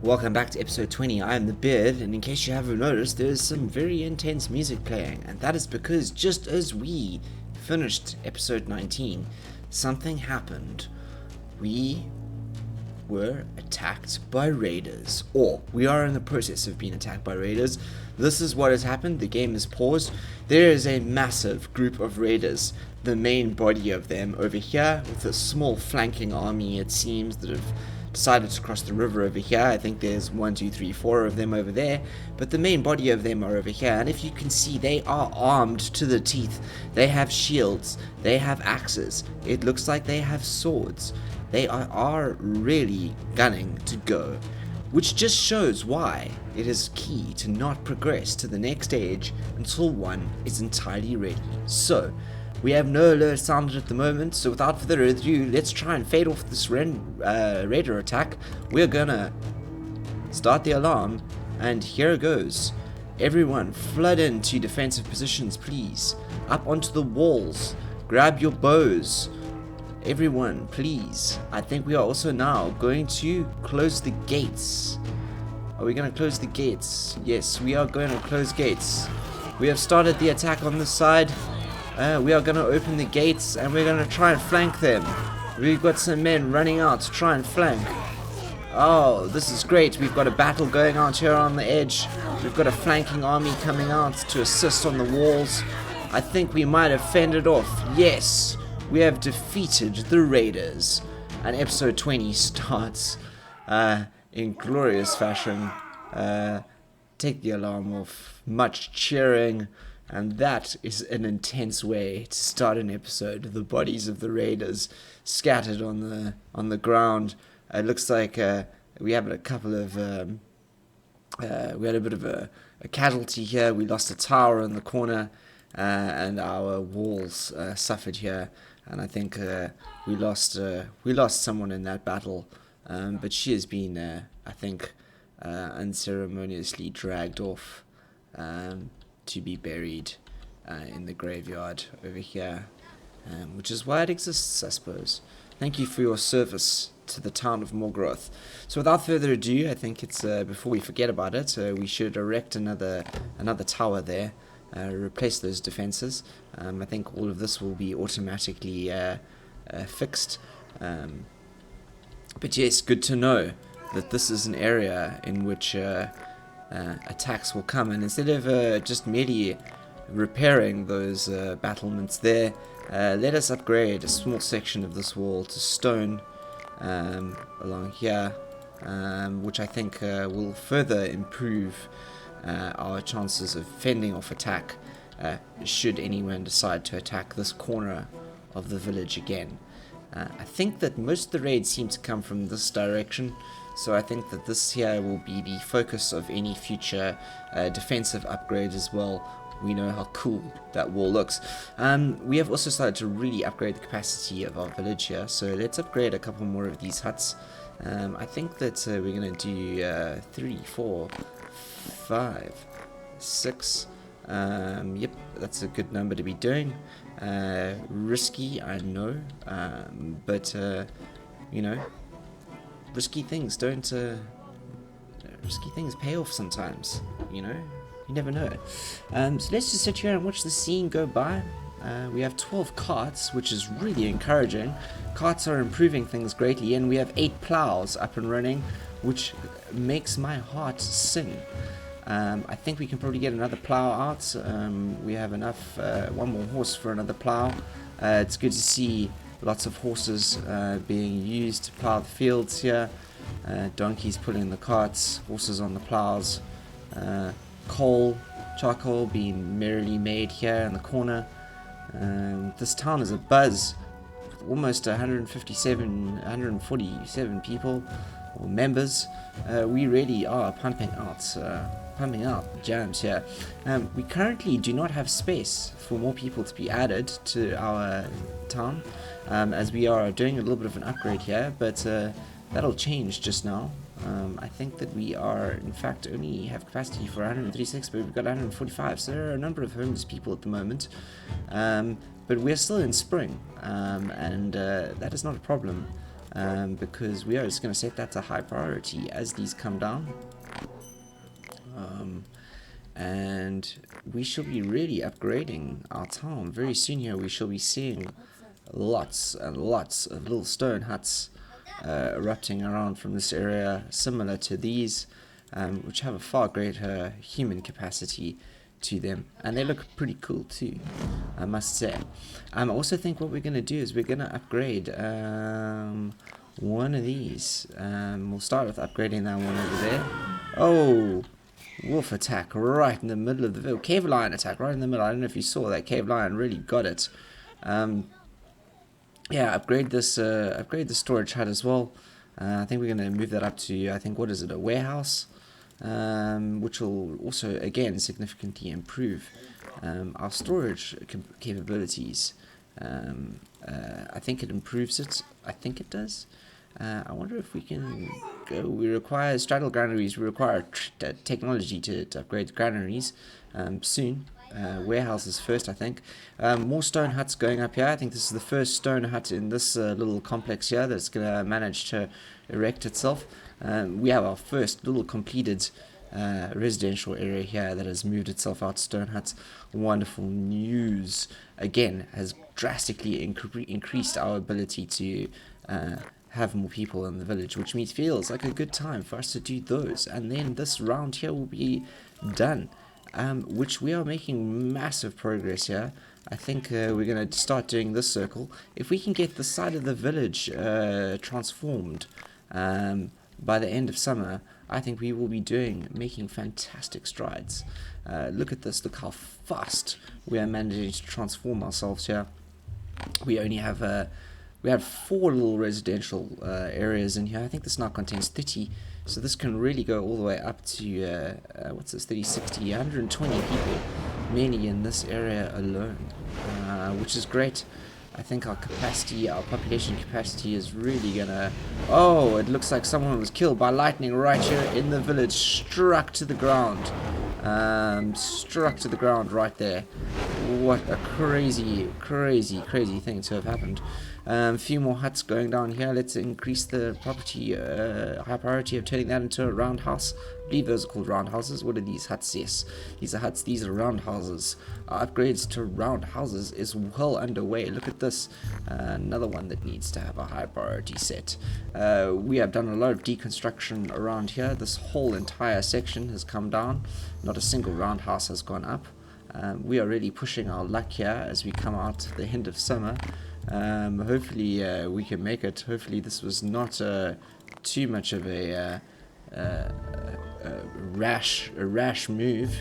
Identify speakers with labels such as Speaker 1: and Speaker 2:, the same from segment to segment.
Speaker 1: Welcome back to episode 20. I am the Beard, and in case you haven't noticed, there's some very intense music playing, and that is because just as we finished episode 19, something happened. We were attacked by raiders, or we are in the process of being attacked by raiders. This is what has happened. The game is paused. There is a massive group of raiders, the main body of them over here, with a small flanking army, it seems, that have decided to cross the river over here. I think there's 1, 2, 3, 4 of them over there, but the main body of them are over here, and if you can see, they are armed to the teeth. They have shields, they have axes, it looks like they have swords. They are really gunning to go, which just shows why it is key to not progress to the next stage until one is entirely ready. So, we have no alert sounded at the moment, so without further ado, let's try and fade off this raider attack. We're gonna start the alarm, and here it goes. Everyone, flood into defensive positions, please. Up onto the walls. Grab your bows. Everyone, please. I think we are also now going to close the gates. Are we going to close the gates? Yes, we are going to close gates. We have started the attack on this side. We are going to open the gates and we're going to try and flank them. We've got some men running out to try and flank. Oh, this is great. We've got a battle going out here on the edge. We've got a flanking army coming out to assist on the walls. I think we might have fended off. Yes, we have defeated the raiders. And episode 20 starts in glorious fashion. Take the alarm off. Much cheering. And that is an intense way to start an episode. The bodies of the raiders scattered on the ground. It looks like we have a couple of we had a bit of a casualty here. We lost a tower in the corner, and our walls suffered here. And I think we lost someone in that battle. But she has been, I think, unceremoniously dragged off. To be buried in the graveyard over here, which is why it exists, I suppose. Thank you for your service to the town of Morgreth. So without further ado, I think it's before we forget about it, we should erect another tower there, replace those defenses. I think all of this will be automatically fixed. But yes, good to know that this is an area in which attacks will come, and instead of just merely repairing those battlements there, let us upgrade a small section of this wall to stone along here, which I think will further improve our chances of fending off attack should anyone decide to attack this corner of the village again. I think that most of the raids seem to come from this direction, so I think that this here will be the focus of any future defensive upgrade as well. We know how cool that wall looks. We have also started to really upgrade the capacity of our village here, so let's upgrade a couple more of these huts. I think that we're going to do 3, 4, 5, 6. Yep, that's a good number to be doing. Risky, I know, but you know, risky things pay off sometimes, you know, you never know. So let's just sit here and watch the scene go by. We have 12 carts, which is really encouraging. Carts are improving things greatly, and we have 8 plows up and running, which makes my heart sing. I think we can probably get another plow out. We have enough, one more horse for another plow. It's good to see lots of horses being used to plow the fields here. Donkeys pulling the carts, horses on the plows. Charcoal being merrily made here in the corner. This town is a buzz. Almost 147 people or members. We really are pumping out jams here. We currently do not have space for more people to be added to our town, as we are doing a little bit of an upgrade here, but that'll change just now. I think that we are, in fact, only have capacity for 136, but we've got 145, so there are a number of homeless people at the moment. But we're still in spring, and that is not a problem. because we are just going to set that to high priority as these come down. And we shall be really upgrading our town very soon. Here we shall be seeing lots and lots of little stone huts erupting around from this area, similar to these, which have a far greater human capacity to them, and they look pretty cool too, I must say. I also think what we're going to do is we're going to upgrade one of these. We'll start with upgrading that one over there. Oh, wolf attack right in the middle of the village. Cave lion attack right in the middle. I don't know if you saw that. Cave lion really got it. Yeah, upgrade the storage hut as well. I think we're going to move that up to, I think, what is it, a warehouse, which will also again significantly improve our storage capabilities. I think it improves it. I think it does. I wonder if we can go. We require straddle granaries. We require technology to upgrade the granaries soon. Warehouses first, I think. More stone huts going up here. I think this is the first stone hut in this little complex here that's going to manage to erect itself. We have our first little completed residential area here that has moved itself out to stone huts. Wonderful news. Again, has drastically increased our ability to have more people in the village, which means feels like a good time for us to do those. And then this round here will be done, which we are making massive progress here. I think we're going to start doing this circle. If we can get the side of the village transformed by the end of summer, I think we will be making fantastic strides. Look at this. Look how fast we are managing to transform ourselves here. We only have we have 4 little residential areas in here. I think this now contains 30, so this can really go all the way up to what's this, 30, 60, 120 people, mainly in this area alone, which is great. I think our population capacity is really gonna... Oh, it looks like someone was killed by lightning right here in the village, struck to the ground. Struck to the ground right there. What a crazy, crazy, crazy thing to have happened. A few more huts going down here. Let's increase the high priority of turning that into a roundhouse. I believe those are called roundhouses. What are these huts? Yes, these are huts. These are roundhouses. Upgrades to roundhouses is well underway. Look at this. Another one that needs to have a high priority set. We have done a lot of deconstruction around here. This whole entire section has come down. Not a single roundhouse has gone up. We are really pushing our luck here as we come out to the end of summer. Hopefully we can make it. Hopefully this was not too much of a rash move.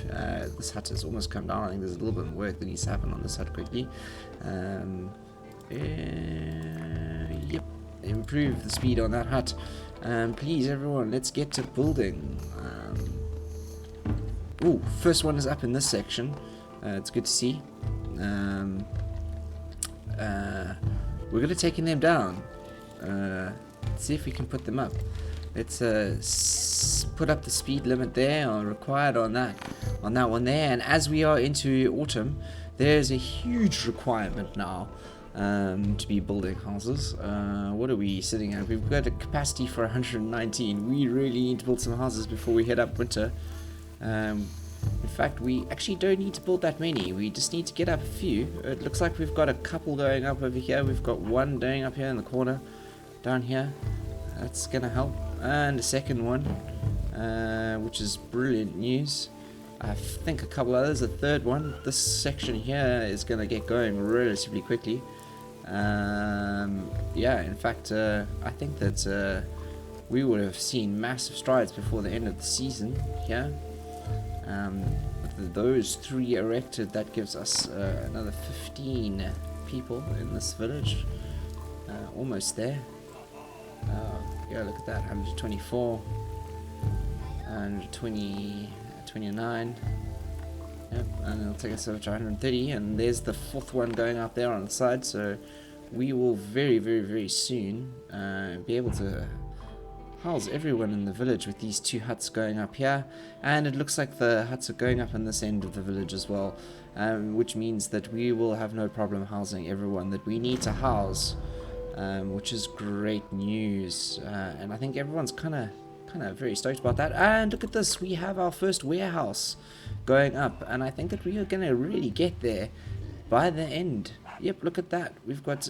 Speaker 1: This hut has almost come down. I think there's a little bit of work that needs to happen on this hut quickly. Yep, improve the speed on that hut. Please everyone, let's get to building. Ooh, first one is up in this section. It's good to see. We're going to take them down. Let's see if we can put them up. Let's put up the speed limit there, or required on that one there. And as we are into autumn, there's a huge requirement now to be building houses. What are we sitting at? We've got a capacity for 119. We really need to build some houses before we head up winter. In fact, we actually don't need to build that many. We just need to get up a few. It looks like we've got a couple going up over here. We've got one going up here in the corner, down here. That's gonna help. And a second one, which is brilliant news. I think a couple others. A third one. This section here is gonna get going relatively quickly. Yeah, in fact, I think that we would have seen massive strides before the end of the season here. With those 3 erected, that gives us another 15 people in this village. Almost there. Yeah, look at that. 124, 120, 29. Yep, and it'll take us over to 130. And there's the 4th one going out there on the side. So we will very, very, very soon be able to house everyone in the village with these 2 huts going up here. And it looks like the huts are going up in this end of the village as well, which means that we will have no problem housing everyone that we need to house which is great news. And I think everyone's kind of very stoked about that. And look at this, we have our first warehouse going up, and I think that we are going to really get there by the end. Yep, look at that. We've got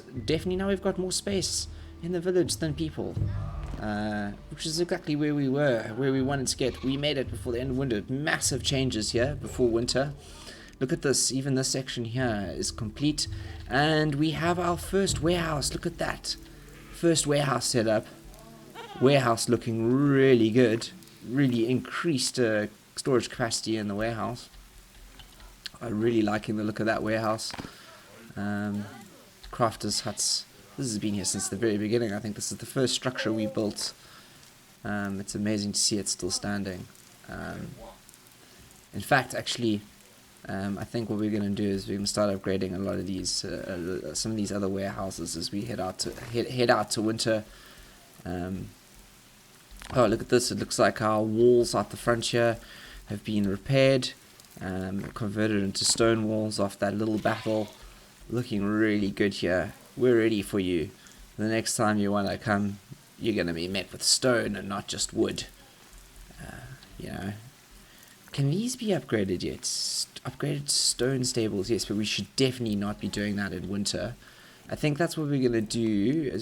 Speaker 1: more space in the village than people, which is exactly where we wanted to get. We made it before the end of winter. Massive changes here before winter. Look at this, even this section here is complete, and we have our first warehouse. Look at that, first warehouse set up. Warehouse looking really good, really increased storage capacity in the warehouse. I'm really liking the look of that warehouse. Crafters huts, this has been here since the very beginning. I think this is the first structure we built. It's amazing to see it still standing. In fact, actually, I think what we're going to do is we're going to start upgrading a lot of these, some of these other warehouses as we head out to winter. Oh, look at this! It looks like our walls out the front here have been repaired, converted into stone walls off that little battle. Looking really good here. We're ready for you. The next time you want to come, you're going to be met with stone and not just wood. You know. Can these be upgraded yet? Upgraded stone stables, yes, but we should definitely not be doing that in winter. I think that's what we're going to do,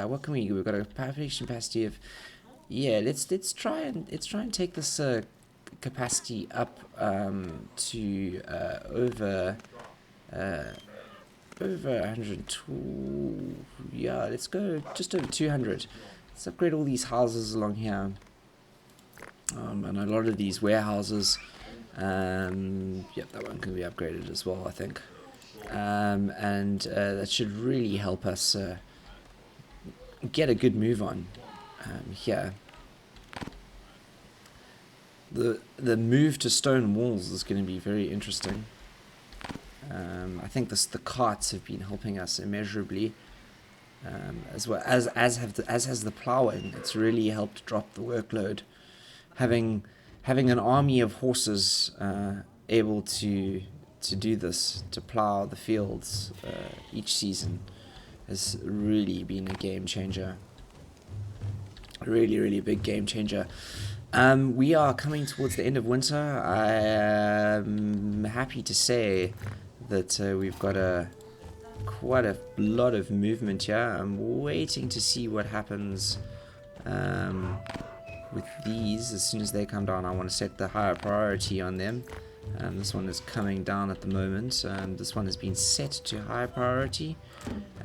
Speaker 1: what can we do? We've got a population capacity of, yeah, let's try and take this capacity up to over 102, yeah, let's go just over 200. Let's upgrade all these houses along here. And a lot of these warehouses, yep, that one can be upgraded as well, I think. And that should really help us get a good move on here. The move to stone walls is going to be very interesting. I think the carts have been helping us immeasurably, as well as has the ploughing. It's really helped drop the workload. Having an army of horses able to do this, to plow the fields each season, has really been a game changer. A really, really big game changer. We are coming towards the end of winter. I am happy to say that we've got quite a lot of movement here. I'm waiting to see what happens with these. As soon as they come down, I want to set the higher priority on them. This one is coming down at the moment. This one has been set to high priority,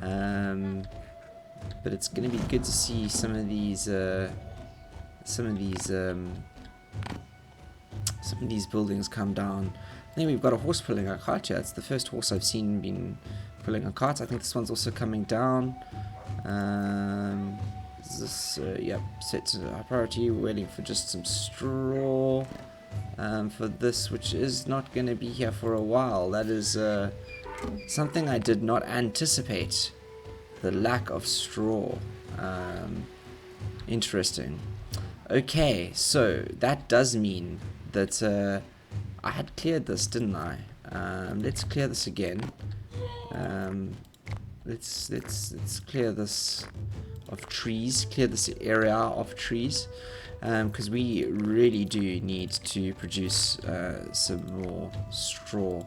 Speaker 1: but it's going to be good to see some of these buildings come down. I think we've got a horse pulling a cart here. It's the first horse I've seen been pulling a cart. I think this one's also coming down. Yep, set to high priority. We're waiting for just some straw. For this, which is not going to be here for a while. That is something I did not anticipate. The lack of straw. Interesting. Okay, so that does mean that I had cleared this, didn't I? Let's clear this again. Let's clear this of trees. Clear this area of trees. Because we really do need to produce some more straw.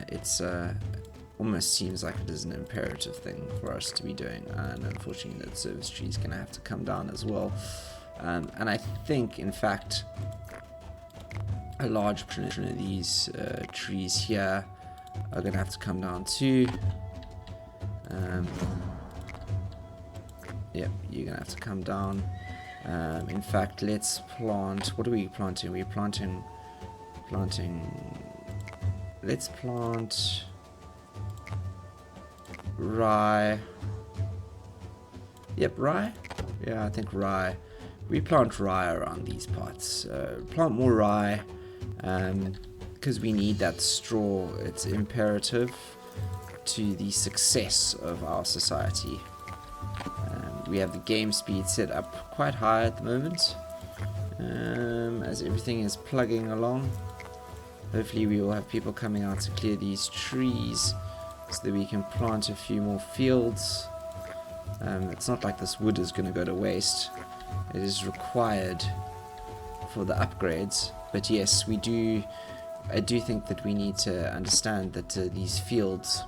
Speaker 1: It's almost seems like it is an imperative thing for us to be doing, and unfortunately that service tree is going to have to come down as well. And I think, in fact, a large portion of these trees here are going to have to come down too. Yep, you're going to have to come down. In fact, let's plant. What are we planting? We're planting. Let's plant rye. Yep, rye. Yeah, I think rye. We plant rye around these parts. Plant more rye, because we need that straw. It's imperative to the success of our society. We have the game speed set up quite high at the moment, as everything is plugging along. Hopefully we will have people coming out to clear these trees so that we can plant a few more fields. It's not like this wood is going to go to waste. It is required for the upgrades. But yes, I do think that we need to understand that these fields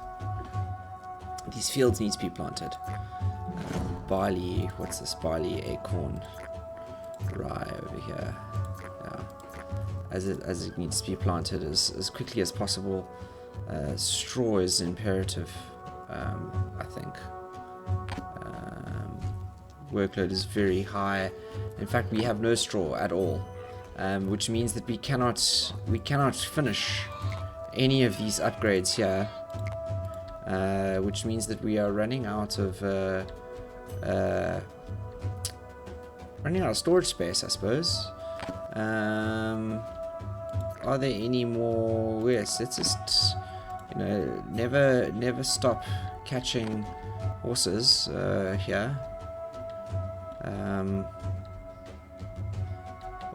Speaker 1: need to be planted. Barley, what's this? Barley, acorn, rye over here. Yeah. As it needs to be planted as quickly as possible. Straw is imperative, I think. Workload is very high. In fact, we have no straw at all, which means that we cannot finish any of these upgrades here. Which means that we are running out of storage space, I suppose. Are there any more? Yes, let's just, never stop catching horses here.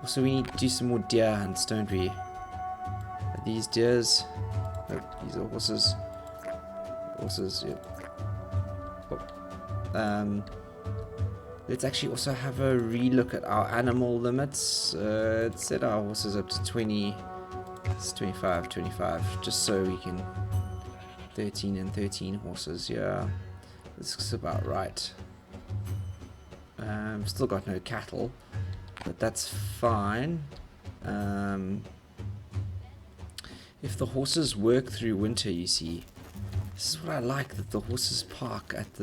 Speaker 1: Also, we need to do some more deer hunts, don't we? Are these deers? Nope, these are horses. Horses, yep. Oh. Let's actually also have a relook at our animal limits. Let's set our horses up to 20. It's 25, just so we can 13 and 13 horses. Yeah, this is about right. Still got no cattle, but that's fine. If the horses work through winter, you see, this is what I like, that the horses park at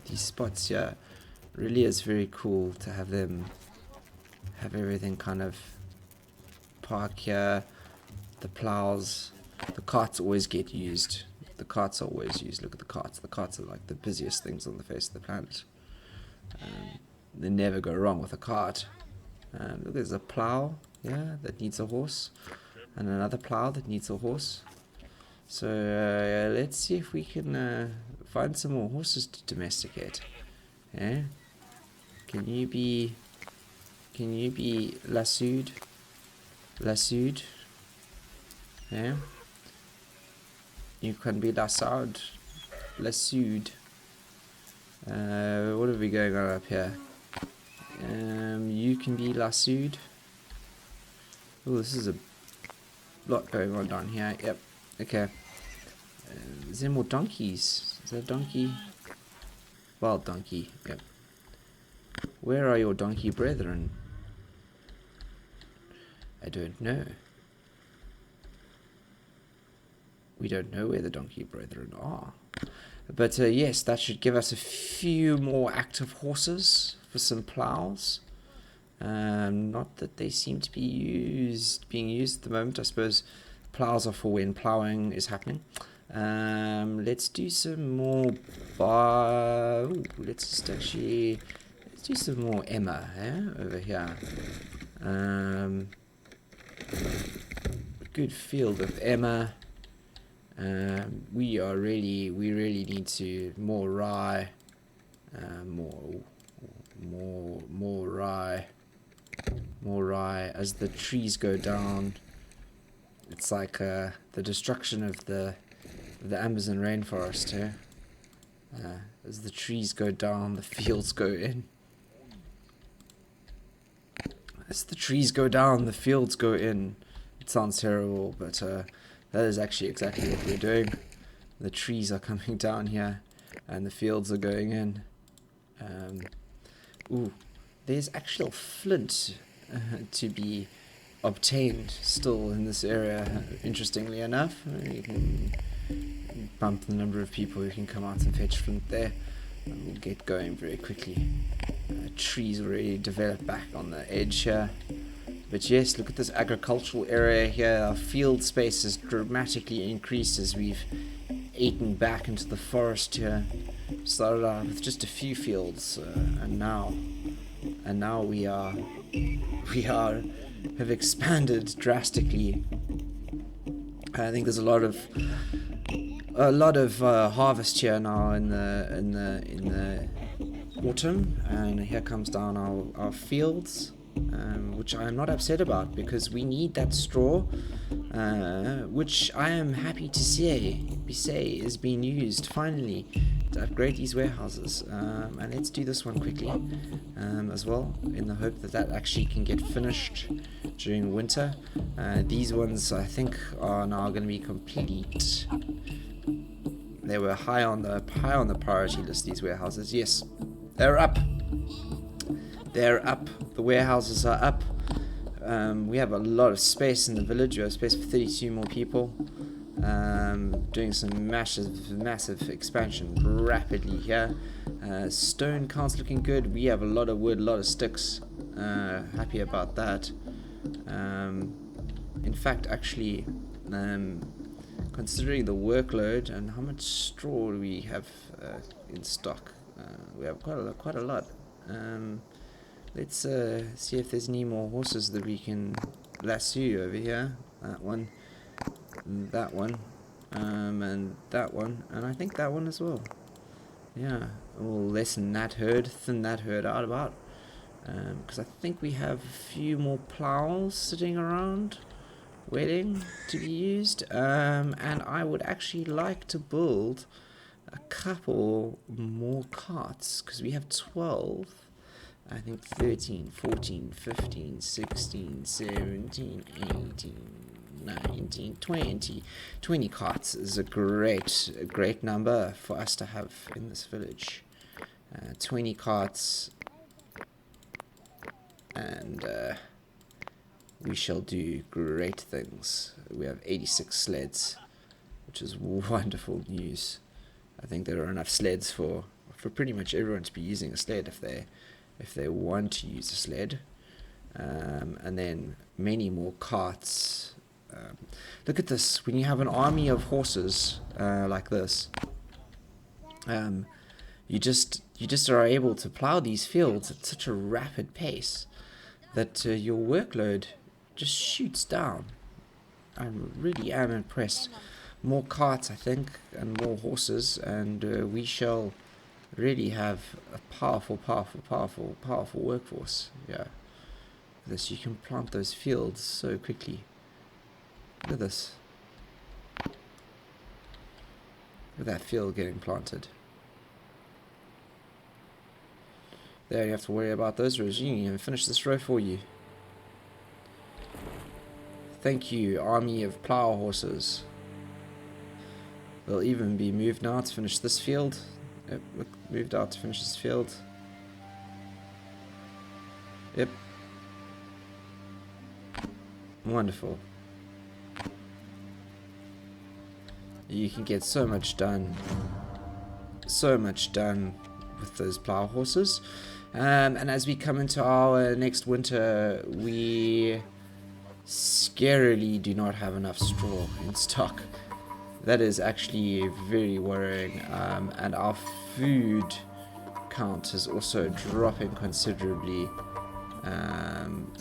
Speaker 1: these spots. Yeah, really is very cool to have everything kind of park here. The plows, the carts always get used. The carts are always used. Look at the carts. The carts are like the busiest things on the face of the planet. They never go wrong with a cart. Look, there's a plow, yeah, that needs a horse, and another plow that needs a horse. So let's see if we can find some more horses to domesticate. Yeah, can you be lassoed? Yeah, you can be lassoed. What are we going on up here? You can be lassoed. Oh, this is a lot going on down here. Yep. Okay. Is there more donkeys? Is there a donkey? Wild donkey. Yep. Where are your donkey brethren? I don't know. We don't know where the donkey brethren are. But yes, that should give us a few more active horses for some plows. Not that they seem to be being used at the moment. I suppose plows are for when plowing is happening. Let's do some more let's do some more Emma over here. Good field of Emma. We really need to more rye, more rye as the trees go down. It's like the destruction of the Amazon rainforest here. As the trees go down, the fields go in. As the trees go down, the fields go in. It sounds terrible, but that is actually exactly what we're doing. The trees are coming down here, and the fields are going in. There's actual flint to be obtained still in this area, interestingly enough. You can bump the number of people who can come out and fetch flint there, and we'll get going very quickly. Trees already developed back on the edge here. But yes, look at this agricultural area here. Our field space has dramatically increased as we've eaten back into the forest here. Started out with just a few fields, and now we have expanded drastically. I think there's a lot of harvest here now in the autumn, and here comes down our fields. which I am not upset about because we need that straw, which I am happy to say is being used finally to upgrade these warehouses. And let's do this one quickly as well, in the hope that that actually can get finished during winter. These ones I think are now going to be complete. They were high on the priority list, these warehouses. Yes, they're up. They're up. The warehouses are up. We have a lot of space in the village. We have space for 32 more people. Doing some massive expansion rapidly here. Stone count's looking good. We have a lot of wood, a lot of sticks. Happy about that. In fact, actually, considering the workload and how much straw do we have in stock, we have quite a lot. Let's see if there's any more horses that we can lasso over here. That one, and that one, and that one, and I think that one as well. Yeah, we'll lessen that herd, thin that herd out about, because I think we have a few more plows sitting around waiting to be used, and I would actually like to build a couple more carts, because we have 12. I think 13, 14, 15, 16, 17, 18, 19, 20. 20 carts is a great number for us to have in this village. 20 carts, and we shall do great things. We have 86 sleds, which is wonderful news. I think there are enough sleds for pretty much everyone to be using a sled if they want to use a sled, and then many more carts. Look at this. When you have an army of horses like this, you just are able to plow these fields at such a rapid pace that your workload just shoots down. I really am impressed. More carts, I think, and more horses, and we shall really have a powerful workforce. Yeah, this, you can plant those fields so quickly. Look at this. Look at that field getting planted. There, you have to worry about those rows. You can even finish this row for you. Thank you, army of plow horses. They'll even be moved now to finish this field. Yep, look, moved out to finish this field. Yep. Wonderful. You can get so much done. So much done with those plow horses. And as we come into our next winter, we scarily do not have enough straw in stock. That is actually very worrying, and our food count is also dropping considerably,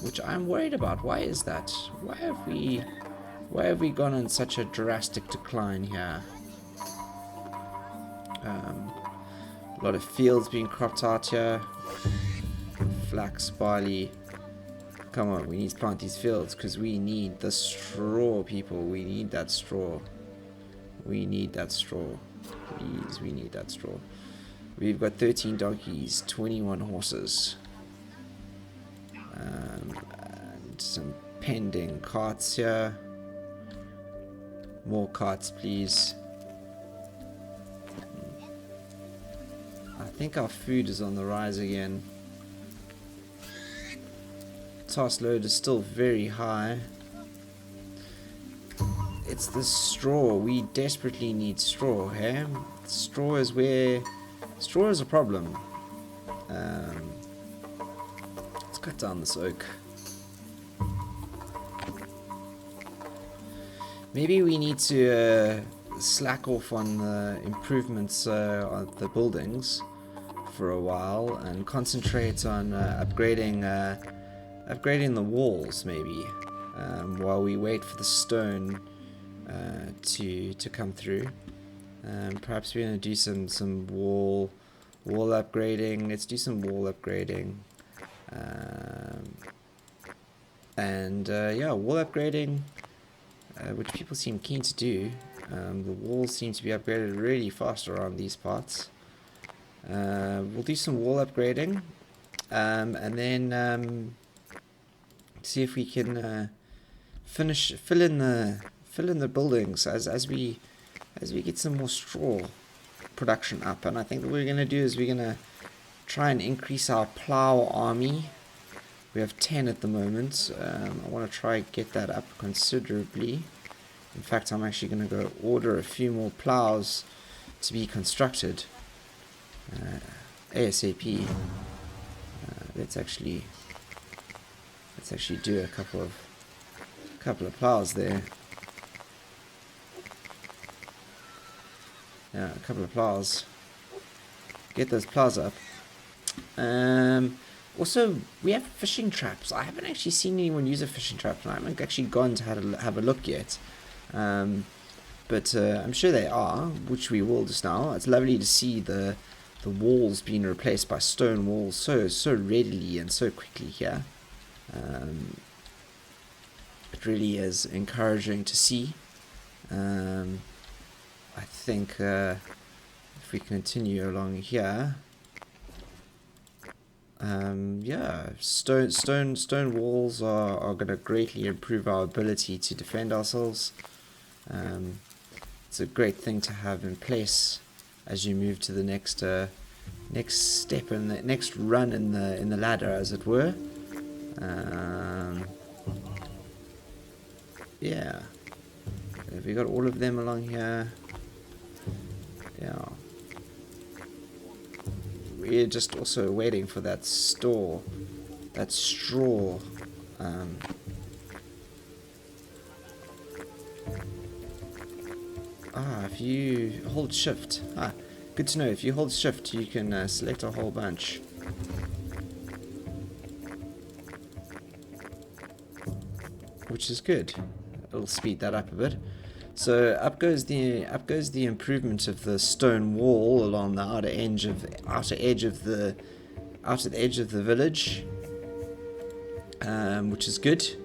Speaker 1: which I'm worried about. Why is that? Why have we gone on such a drastic decline here? A lot of fields being cropped out here. Flax, barley. Come on, we need to plant these fields because we need the straw, people. We need that straw. We need that straw. Please, we need that straw. We've got 13 donkeys, 21 horses. And some pending carts here. More carts, please. I think our food is on the rise again. Task load is still very high. It's the straw. We desperately need straw, hey? Straw is a problem. Let's cut down this oak. Maybe we need to slack off on the improvements on the buildings for a while and concentrate on upgrading the walls, maybe, while we wait for the stone to come through. Perhaps we're going to do some wall upgrading. Let's do some wall upgrading. And yeah, wall upgrading, which people seem keen to do. The walls seem to be upgraded really fast around these parts. We'll do some wall upgrading, and then see if we can fill in the buildings as we get some more straw production up. And I think what we're going to do is we're going to try and increase our plow army. We have 10 at the moment. I want to try and get that up considerably. In fact, I'm actually going to go order a few more plows to be constructed ASAP. Let's actually do a couple of plows there. Yeah, a couple of plows. Get those plows up. Also, we have fishing traps. I haven't actually seen anyone use a fishing trap, and I haven't actually gone to have a look yet. But I'm sure they are, which we will just now. It's lovely to see the walls being replaced by stone walls so readily and so quickly here. It really is encouraging to see. I think if we continue along here, yeah, stone walls are going to greatly improve our ability to defend ourselves. It's a great thing to have in place as you move to the next step and the next run in the ladder, as it were. Yeah, have we got all of them along here? Yeah. We're just also waiting for that straw. If you hold shift. Good to know. If you hold shift, you can select a whole bunch. Which is good. It'll speed that up a bit. So up goes the improvement of the stone wall along the outer edge of the village, which is good.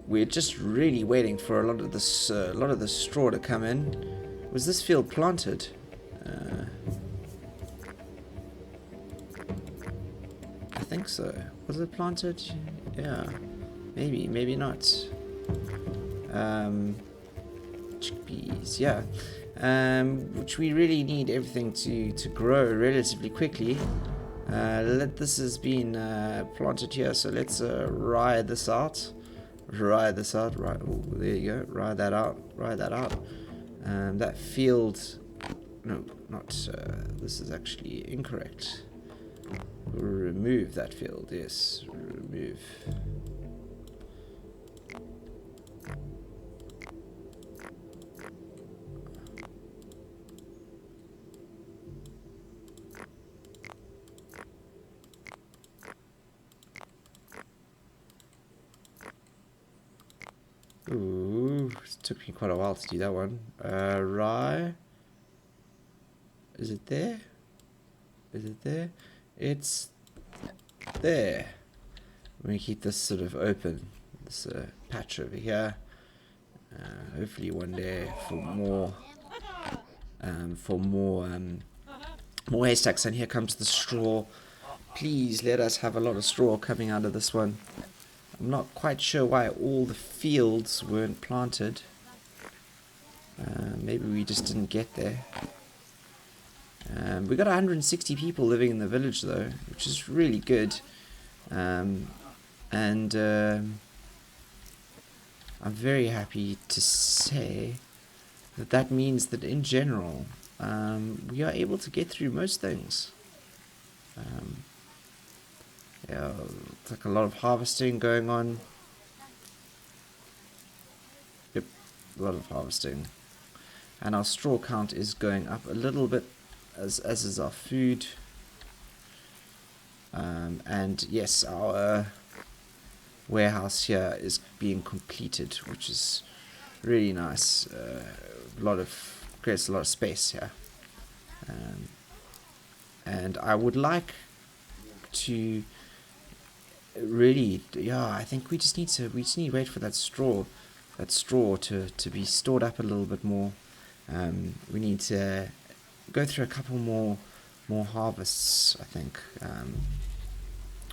Speaker 1: We're just really waiting for a lot of the straw to come in. Was this field planted? I think so. Was it planted? Yeah. Maybe not. Chickpeas, yeah. Which we really need everything to grow relatively quickly. This has been planted here, so let's ride this out. Right, oh, there you go. Ride that out. That field, no, not. This is actually incorrect. Remove that field. Yes, remove. Ooh, it took me quite a while to do that one. Rye. Is it there? It's there. I'm going to keep this sort of open, this patch over here. Hopefully one day for more haystacks. And here comes the straw. Please let us have a lot of straw coming out of this one. I'm not quite sure why all the fields weren't planted. Maybe we just didn't get there. We got 160 people living in the village though, which is really good. And I'm very happy to say that means that in general we are able to get through most things. Yeah, it's like a lot of harvesting going on. Yep, a lot of harvesting. And our straw count is going up a little bit, as is our food. And yes, our warehouse here is being completed, which is really nice. Creates a lot of space here. And I would like to really, yeah, I think we just need to wait for that straw to be stored up a little bit more. We need to go through a couple more harvests, I think.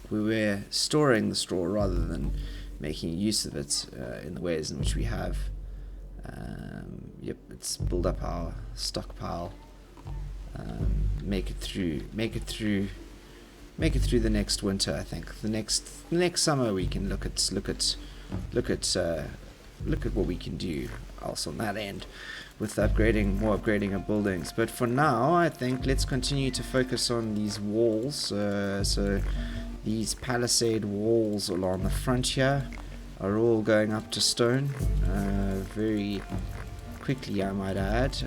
Speaker 1: We were storing the straw rather than making use of it in the ways in which we have. Yep, let's build up our stockpile. Make it through the next winter. I think the next summer we can look at what we can do also on that end with upgrading of buildings. But for now, I think let's continue to focus on these walls. So these palisade walls along the front here are all going up to stone very quickly, I might add.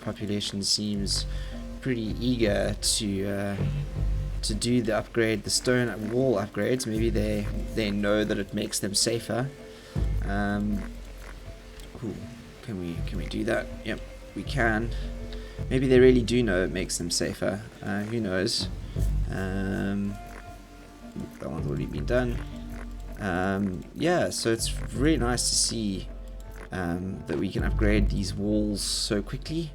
Speaker 1: Population seems pretty eager to do the stone wall upgrades. Maybe they know that it makes them safer. Ooh, can we do that? Yep, we can. Maybe they really do know it makes them safer. Who knows? That one's already been done. Yeah, so it's really nice to see that we can upgrade these walls so quickly.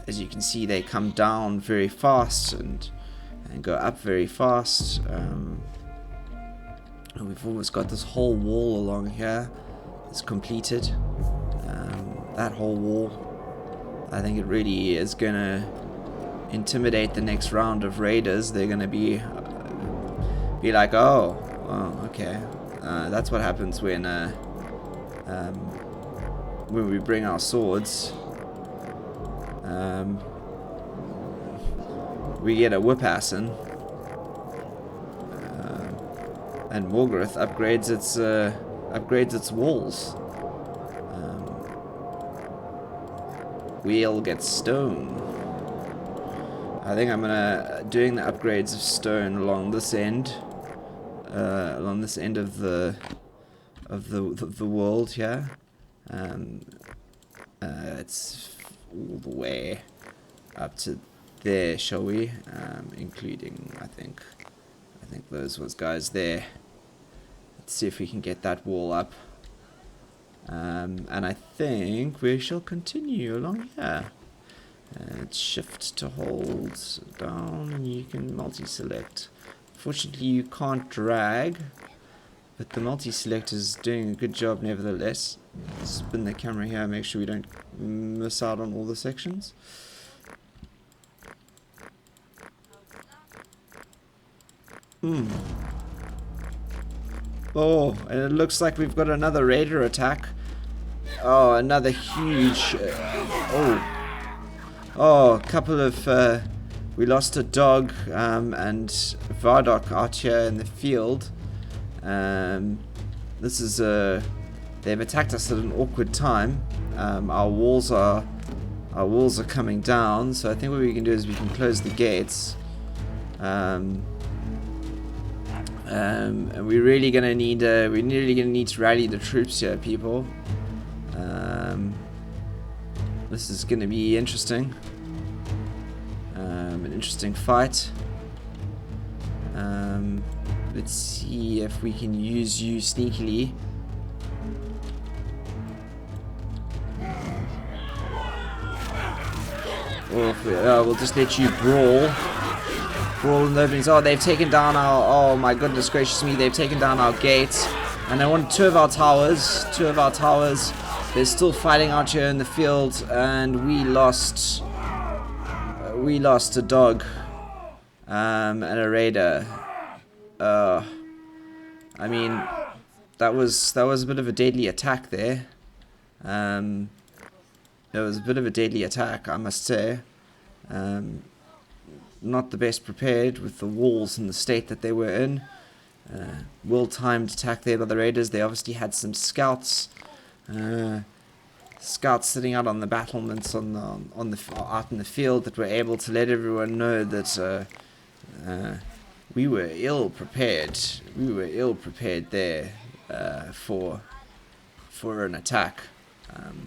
Speaker 1: As you can see, they come down very fast and go up very fast. And we've almost got this whole wall along here. It's completed. That whole wall, I think it really is gonna intimidate the next round of raiders. They're gonna be like, oh, okay. That's what happens when we bring our swords. We get a whip-assing, and Morgreth upgrades its walls. We'll get stone. I think I'm doing the upgrades of stone along this end of the world here. It's all the way up to there, shall we? Including, I think those guys there. Let's see if we can get that wall up. And I think we shall continue along here. Shift to hold down, and you can multi-select. Fortunately, you can't drag, but the multi-select is doing a good job nevertheless. Spin the camera here, make sure we don't miss out on all the sections. Oh, and it looks like we've got another raider attack. Oh, another huge... a couple of... we lost a dog and Vardok out here in the field. This is they've attacked us at an awkward time. Our walls are coming down, so I think what we can do is we can close the gates. And we're really gonna need to rally the troops here, people. This is gonna be interesting. An interesting fight. Let's see if we can use you sneakily. Or if we'll just let you brawl in the openings. Oh, they've taken down our... Oh my goodness gracious me, they've taken down our gates. And they want two of our towers. They're still fighting out here in the field, and we lost a dog and a raider. I mean, that was a bit of a deadly attack there. It was a bit of a deadly attack, I must say. Not the best prepared with the walls and the state that they were in. Well-timed attack there by the raiders. They obviously had some scouts. Scouts sitting out on the battlements out in the field that were able to let everyone know that we were ill prepared. We were ill prepared there for an attack.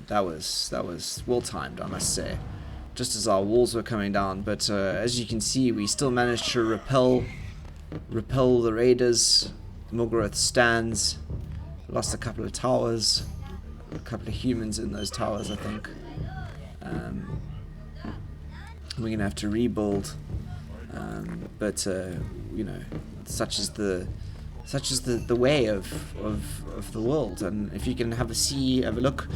Speaker 1: That was well timed, I must say. Just as our walls were coming down, but as you can see, we still managed to repel repel the raiders. Morgreth stands. Lost a couple of towers. A couple of humans in those towers, I think. We're going to have to rebuild. But you know, such is the way of the world. And if you can have a look,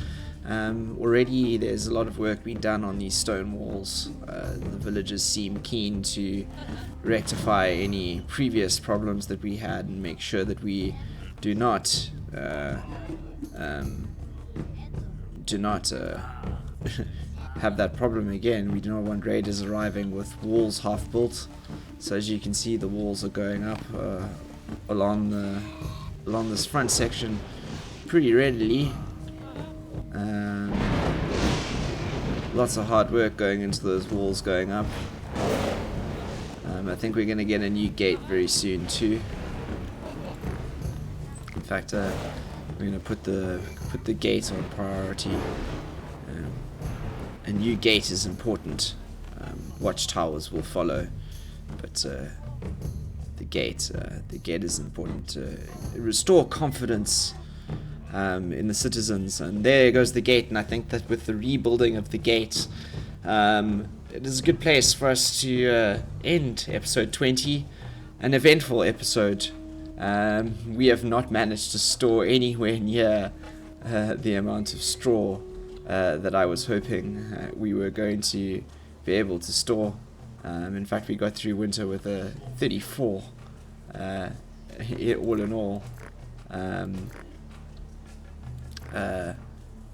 Speaker 1: already there's a lot of work being done on these stone walls. The villagers seem keen to rectify any previous problems that we had and make sure that we do not have that problem again. We do not want raiders arriving with walls half built. So as you can see, the walls are going up along this front section pretty readily. Lots of hard work going into those walls going up. I think we're going to get a new gate very soon too. In fact, we're going to put the gate on priority. A new gate is important. Watchtowers will follow, but the gate is important to restore confidence in the citizens. And there goes the gate. And I think that with the rebuilding of the gate, it is a good place for us to end episode 20, an eventful episode. We have not managed to store anywhere near the amount of straw that I was hoping we were going to be able to store. In fact, we got through winter with a 34 all in all.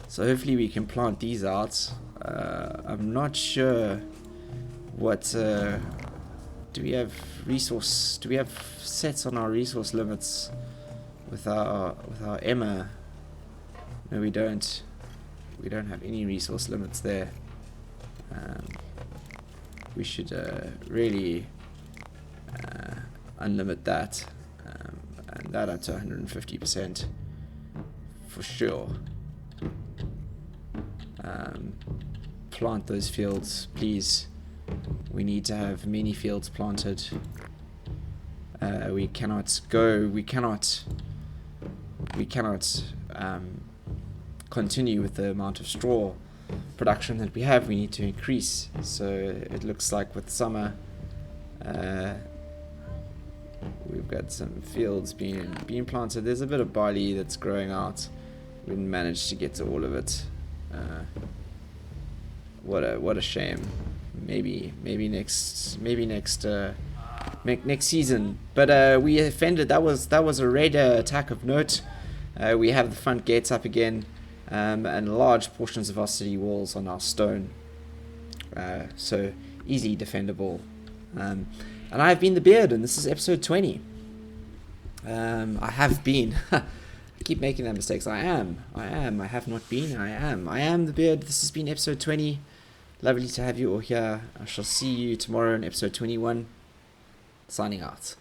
Speaker 1: So hopefully we can plant these out. I'm not sure what do we have sets on our resource limits with our Emma? No, we don't. We don't have any resource limits there. We should really unlimit that, and that up to 150% for sure. Plant those fields, please. We need to have many fields planted. We cannot continue with the amount of straw production that we have. We need to increase. So it looks like with summer, we've got some fields being planted. There's a bit of barley that's growing out. We didn't manage to get to all of it. What a shame. Maybe next season. But we offended. That was a raider attack of note. We have the front gates up again, and large portions of our city walls are now stone. So easily defendable. And I've been the Beard, and this is episode 20. I have been. I keep making that mistakes. I am. I have not been. I am the Beard. This has been episode 20. Lovely to have you all here. I shall see you tomorrow in episode 21. Signing out.